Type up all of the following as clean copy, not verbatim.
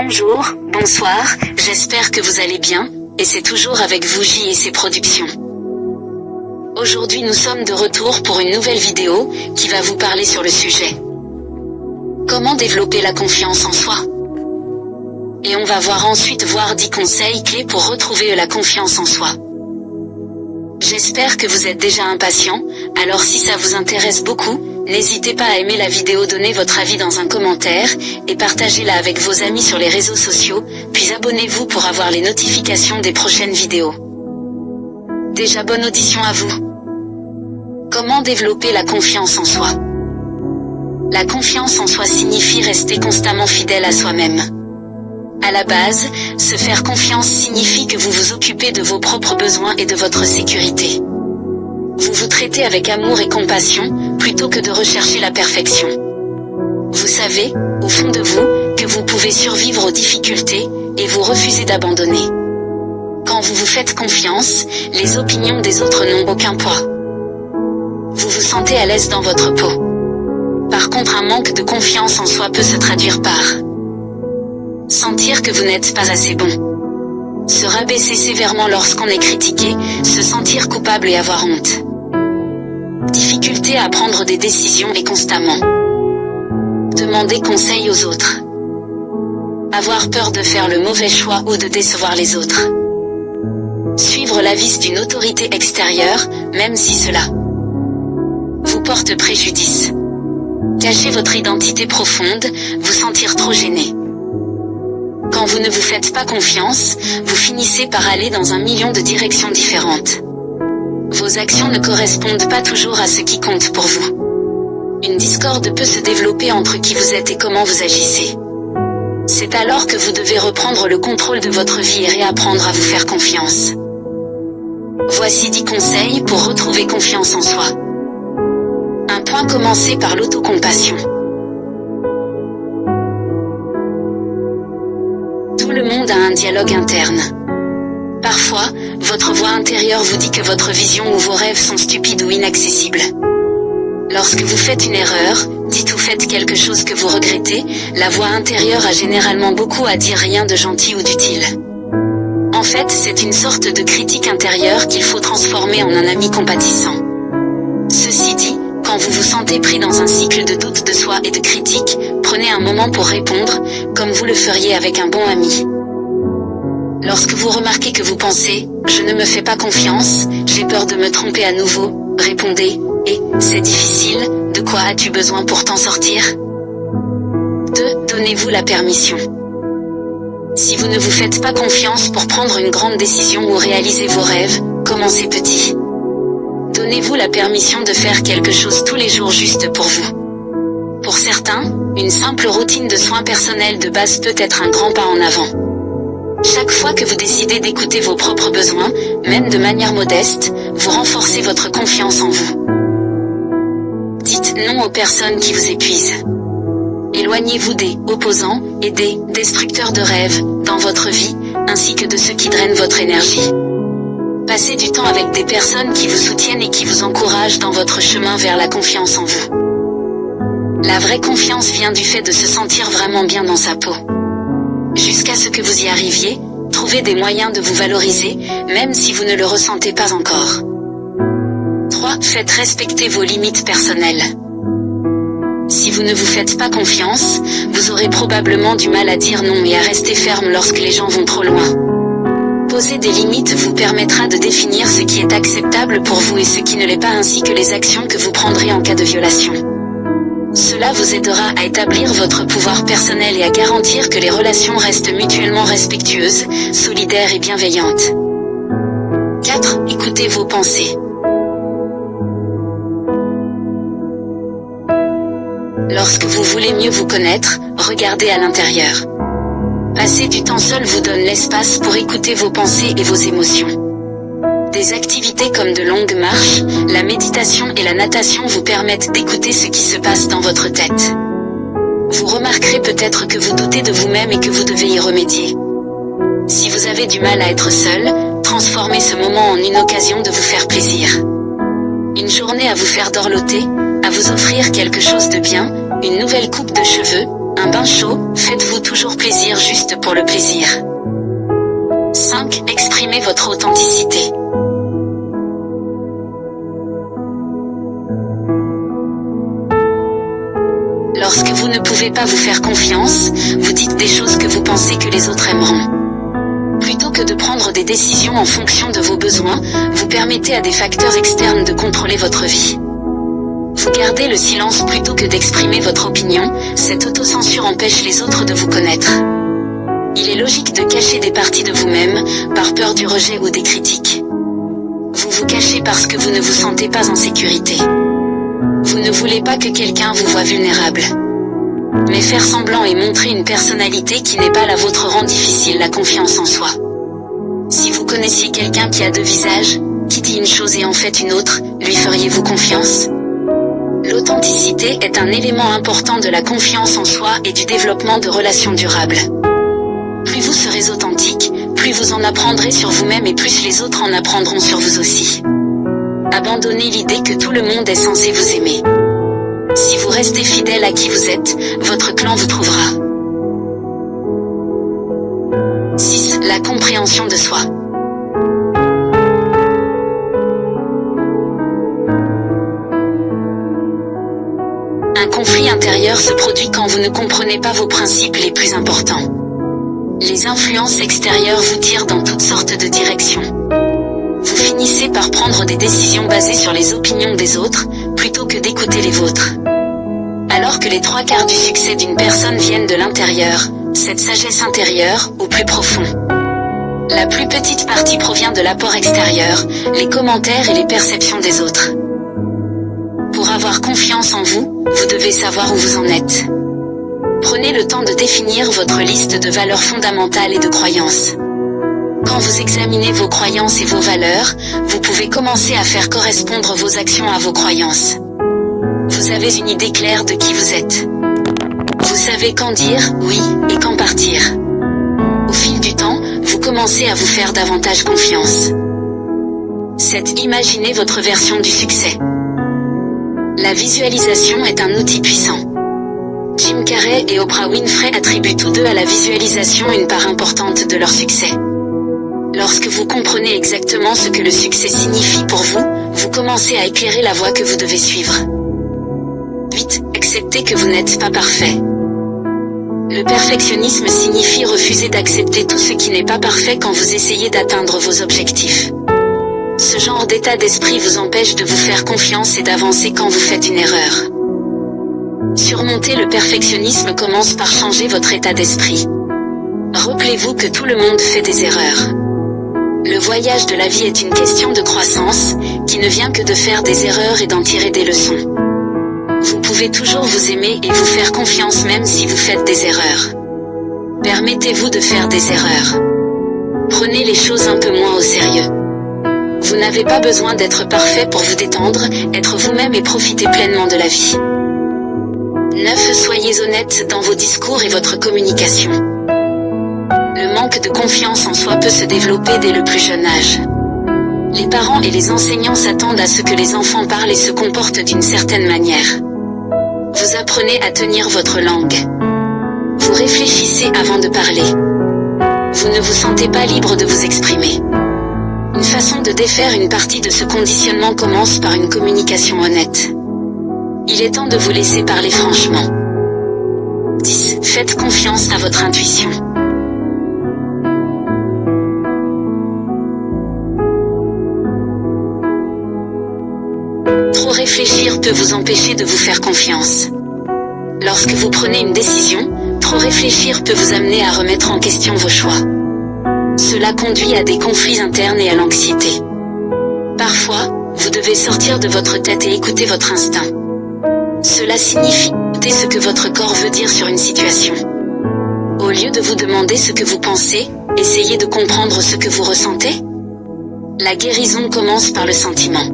Bonjour, bonsoir, j'espère que vous allez bien, et c'est toujours avec vous J et ses productions. Aujourd'hui nous sommes de retour pour une nouvelle vidéo, qui va vous parler sur le sujet. Comment développer la confiance en soi? Et on va ensuite voir 10 conseils clés pour retrouver la confiance en soi. J'espère que vous êtes déjà impatient, alors si ça vous intéresse beaucoup, n'hésitez pas à aimer la vidéo, donner votre avis dans un commentaire, et partagez-la avec vos amis sur les réseaux sociaux, puis abonnez-vous pour avoir les notifications des prochaines vidéos. Déjà bonne audition à vous. Comment développer la confiance en soi? La confiance en soi signifie rester constamment fidèle à soi-même. À la base, se faire confiance signifie que vous vous occupez de vos propres besoins et de votre sécurité. Vous vous traitez avec amour et compassion, plutôt que de rechercher la perfection. Vous savez, au fond de vous, que vous pouvez survivre aux difficultés, et vous refusez d'abandonner. Quand vous vous faites confiance, les opinions des autres n'ont aucun poids. Vous vous sentez à l'aise dans votre peau. Par contre, un manque de confiance en soi peut se traduire par sentir que vous n'êtes pas assez bon. Se rabaisser sévèrement lorsqu'on est critiqué, se sentir coupable et avoir honte. Difficulté à prendre des décisions et constamment demander conseil aux autres. Avoir peur de faire le mauvais choix ou de décevoir les autres. Suivre l'avis d'une autorité extérieure, même si cela vous porte préjudice. Cacher votre identité profonde, vous sentir trop gêné. Quand vous ne vous faites pas confiance, vous finissez par aller dans un million de directions différentes. Vos actions ne correspondent pas toujours à ce qui compte pour vous. Une discorde peut se développer entre qui vous êtes et comment vous agissez. C'est alors que vous devez reprendre le contrôle de votre vie et réapprendre à vous faire confiance. Voici 10 conseils pour retrouver confiance en soi. 1 point, commencer par l'autocompassion. Tout le monde a un dialogue interne. Parfois, votre voix intérieure vous dit que votre vision ou vos rêves sont stupides ou inaccessibles. Lorsque vous faites une erreur, dites ou faites quelque chose que vous regrettez, la voix intérieure a généralement beaucoup à dire, rien de gentil ou d'utile. En fait, c'est une sorte de critique intérieure qu'il faut transformer en un ami compatissant. Ceci dit, quand vous vous sentez pris dans un cycle de doute de soi et de critique, prenez un moment pour répondre, comme vous le feriez avec un bon ami. Lorsque vous remarquez que vous pensez « je ne me fais pas confiance, j'ai peur de me tromper à nouveau », répondez « et, c'est difficile, de quoi as-tu besoin pour t'en sortir ?» 2. Donnez-vous la permission. Si vous ne vous faites pas confiance pour prendre une grande décision ou réaliser vos rêves, commencez petit. Donnez-vous la permission de faire quelque chose tous les jours juste pour vous. Pour certains, une simple routine de soins personnels de base peut être un grand pas en avant. Chaque fois que vous décidez d'écouter vos propres besoins, même de manière modeste, vous renforcez votre confiance en vous. Dites non aux personnes qui vous épuisent. Éloignez-vous des opposants et des destructeurs de rêves dans votre vie, ainsi que de ceux qui drainent votre énergie. Passez du temps avec des personnes qui vous soutiennent et qui vous encouragent dans votre chemin vers la confiance en vous. La vraie confiance vient du fait de se sentir vraiment bien dans sa peau. Jusqu'à ce que vous y arriviez, trouvez des moyens de vous valoriser, même si vous ne le ressentez pas encore. 3. Faites respecter vos limites personnelles. Si vous ne vous faites pas confiance, vous aurez probablement du mal à dire non et à rester ferme lorsque les gens vont trop loin. Poser des limites vous permettra de définir ce qui est acceptable pour vous et ce qui ne l'est pas, ainsi que les actions que vous prendrez en cas de violation. Cela vous aidera à établir votre pouvoir personnel et à garantir que les relations restent mutuellement respectueuses, solidaires et bienveillantes. 4. Écoutez vos pensées. Lorsque vous voulez mieux vous connaître, regardez à l'intérieur. Passer du temps seul vous donne l'espace pour écouter vos pensées et vos émotions. Des activités comme de longues marches, la méditation et la natation vous permettent d'écouter ce qui se passe dans votre tête. Vous remarquerez peut-être que vous doutez de vous-même et que vous devez y remédier. Si vous avez du mal à être seul, transformez ce moment en une occasion de vous faire plaisir. Une journée à vous faire dorloter, à vous offrir quelque chose de bien, une nouvelle coupe de cheveux, Un bain chaud, faites-vous toujours plaisir juste pour le plaisir. 5. Exprimez votre authenticité. Lorsque vous ne pouvez pas vous faire confiance, vous dites des choses que vous pensez que les autres aimeront. Plutôt que de prendre des décisions en fonction de vos besoins, vous permettez à des facteurs externes de contrôler votre vie. Vous gardez le silence plutôt que d'exprimer votre opinion, cette autocensure empêche les autres de vous connaître. Il est logique de cacher des parties de vous-même, par peur du rejet ou des critiques. Vous vous cachez parce que vous ne vous sentez pas en sécurité. Vous ne voulez pas que quelqu'un vous voie vulnérable. Mais faire semblant et montrer une personnalité qui n'est pas la vôtre rend difficile la confiance en soi. Si vous connaissiez quelqu'un qui a deux visages, qui dit une chose et en fait une autre, lui feriez-vous confiance ? L'authenticité est un élément important de la confiance en soi et du développement de relations durables. Plus vous serez authentique, plus vous en apprendrez sur vous-même et plus les autres en apprendront sur vous aussi. Abandonnez l'idée que tout le monde est censé vous aimer. Si vous restez fidèle à qui vous êtes, votre clan vous trouvera. 6. La compréhension de soi. Un conflit intérieur se produit quand vous ne comprenez pas vos principes les plus importants. Les influences extérieures vous tirent dans toutes sortes de directions. Vous finissez par prendre des décisions basées sur les opinions des autres, plutôt que d'écouter les vôtres. Alors que les 3/4 du succès d'une personne viennent de l'intérieur, cette sagesse intérieure, au plus profond. La plus petite partie provient de l'apport extérieur, les commentaires et les perceptions des autres. Pour avoir confiance en vous, vous devez savoir où vous en êtes. Prenez le temps de définir votre liste de valeurs fondamentales et de croyances. Quand vous examinez vos croyances et vos valeurs, vous pouvez commencer à faire correspondre vos actions à vos croyances. Vous avez une idée claire de qui vous êtes. Vous savez quand dire oui et quand partir. Au fil du temps, vous commencez à vous faire davantage confiance. 7. Imaginez votre version du succès. La visualisation est un outil puissant. Jim Carrey et Oprah Winfrey attribuent tous deux à la visualisation une part importante de leur succès. Lorsque vous comprenez exactement ce que le succès signifie pour vous, vous commencez à éclairer la voie que vous devez suivre. 8. Acceptez que vous n'êtes pas parfait. Le perfectionnisme signifie refuser d'accepter tout ce qui n'est pas parfait quand vous essayez d'atteindre vos objectifs. Ce genre d'état d'esprit vous empêche de vous faire confiance et d'avancer quand vous faites une erreur. Surmonter le perfectionnisme commence par changer votre état d'esprit. Rappelez-vous que tout le monde fait des erreurs. Le voyage de la vie est une question de croissance, qui ne vient que de faire des erreurs et d'en tirer des leçons. Vous pouvez toujours vous aimer et vous faire confiance même si vous faites des erreurs. Permettez-vous de faire des erreurs. Prenez les choses un peu moins au sérieux. Vous n'avez pas besoin d'être parfait pour vous détendre, être vous-même et profiter pleinement de la vie. 9. Soyez honnête dans vos discours et votre communication. Le manque de confiance en soi peut se développer dès le plus jeune âge. Les parents et les enseignants s'attendent à ce que les enfants parlent et se comportent d'une certaine manière. Vous apprenez à tenir votre langue. Vous réfléchissez avant de parler. Vous ne vous sentez pas libre de vous exprimer. Une façon de défaire une partie de ce conditionnement commence par une communication honnête. Il est temps de vous laisser parler franchement. 10. Faites confiance à votre intuition. Trop réfléchir peut vous empêcher de vous faire confiance. Lorsque vous prenez une décision, trop réfléchir peut vous amener à remettre en question vos choix. Cela conduit à des conflits internes et à l'anxiété. Parfois, vous devez sortir de votre tête et écouter votre instinct. Cela signifie écouter ce que votre corps veut dire sur une situation. Au lieu de vous demander ce que vous pensez, essayez de comprendre ce que vous ressentez. La guérison commence par le sentiment.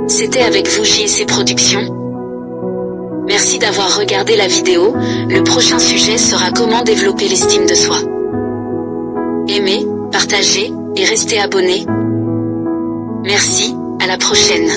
C'était avec vous JC Productions. Merci d'avoir regardé la vidéo. Le prochain sujet sera comment développer l'estime de soi. Aimez, partagez et restez abonnés. Merci, à la prochaine.